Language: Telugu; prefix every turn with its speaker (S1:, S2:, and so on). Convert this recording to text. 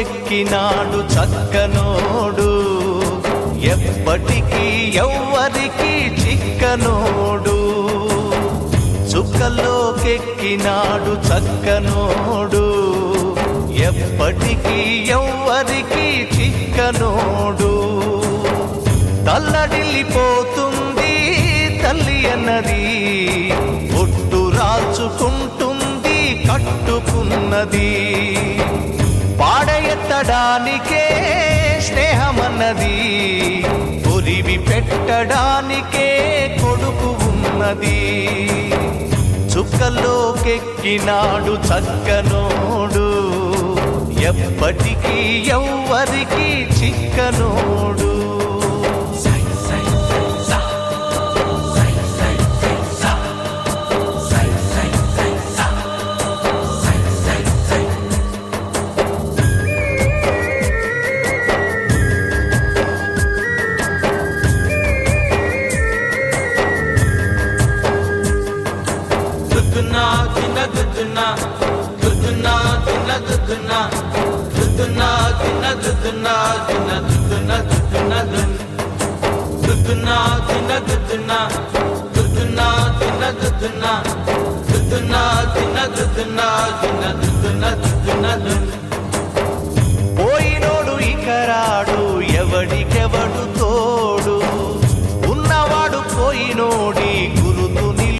S1: చుక్కల్లోకెక్కినాడు చక్కనోడు, ఎప్పటికీ ఎవ్వరికి చిక్కనోడు. చుక్కల్లోకెక్కినాడు చక్కనోడు, ఎప్పటికీ ఎవ్వరికి చిక్కనోడు. తల్లడిల్లిపోతుంది తల్లి అన్నది, ఒట్టు రాచుకుంటుంది కట్టుకున్నది. పాడెత్తడానికే స్నేహమన్నది, ఒరివి పెట్టడానికే కొడుకు ఉన్నది. చుక్కల్లోకెక్కినాడు చక్కనోడు, ఎప్పటికీ ఎవ్వరికి చిక్కనోడు. పోయినోడు ఇక రాడు, ఎవడికెవడు